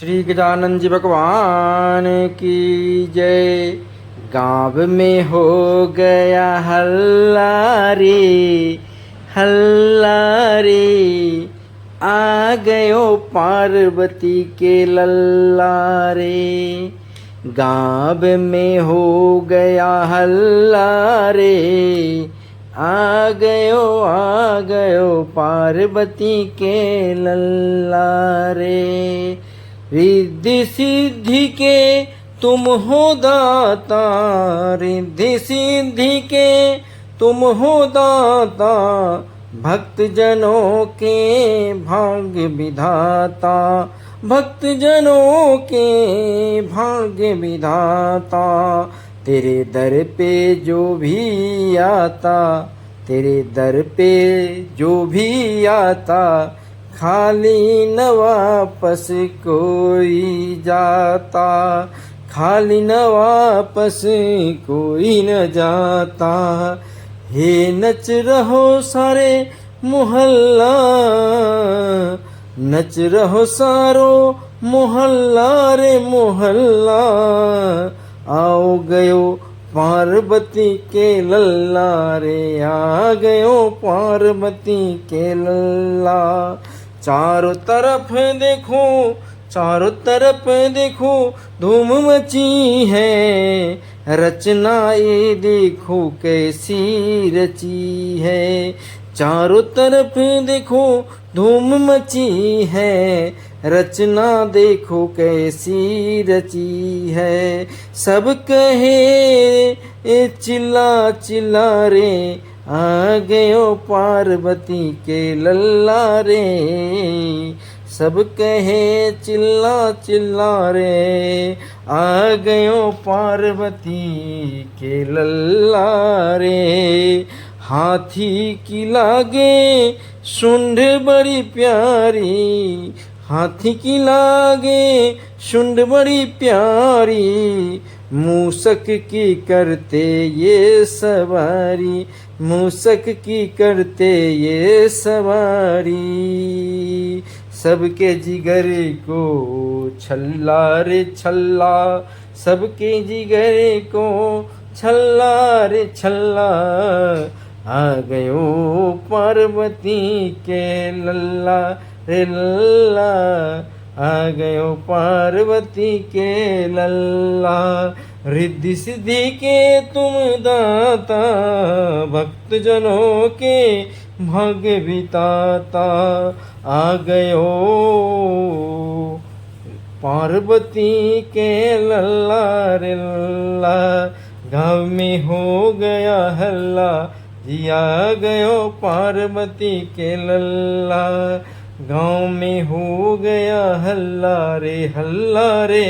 श्री गजानन जी भगवान की जय। गाँव में हो गया हल्ला रे, हल्ला रे, आ गयो पार्वती के लल्ला रे। गाँव में हो गया हल्ला रे, आ गयो पार्वती के लल्ला रे। रिद्धि सिद्धि के तुम हो दाता, रिद्धि सिद्धि के तुम हो दाता, भक्त जनों के भाग्य विधाता, भक्त जनों के भाग्य विधाता। तेरे दर पे जो भी आता, तेरे दर पे जो भी आता, खाली न वापस कोई जाता, खाली न वापस कोई न जाता। हे नच रहो सारे मोहल्ला, नच रहो सारो मोहल्ला रे मोहल्ला। आओ गयो पार्वती के लल्ला रे, आ गयो पार्वती के लल्ला। चारों तरफ देखो, चारों तरफ देखो, धूम मची है, रचना ये देखो कैसी रची है। चारों तरफ देखो धूम मची है, रचना देखो कैसी रची है। सब कहे ए चिल्ला चिल्ला रे, आ गयो पार्वती के लल्ला रे। सब कहे चिल्ला चिल्ला रे, आ गयो पार्वती के लल्ला रे। हाथी की लागे शुंड बड़ी प्यारी, हाथी की लागे शुंड बड़ी प्यारी, मूसक की करते ये सवारी, मूसक की करते ये सवारी। सबके जिगर को छल्ला रे छल्ला, सबके जिगर को छल्ला रे छल्ला। आ गयो पार्वती के लल्ला रे लल्ला, आ गयो पार्वती के लल्ला। रिद्धि सिद्धि के तुम दाता, भक्त जनों के भाग्य विधाता। आ गयो पार्वती के लल्ला रे लल्ला। गाँव में हो गया हल्ला, जिया गयो पार्वती के लल्ला। गाँव में हो गया हल्ला रे, हल्ला रे।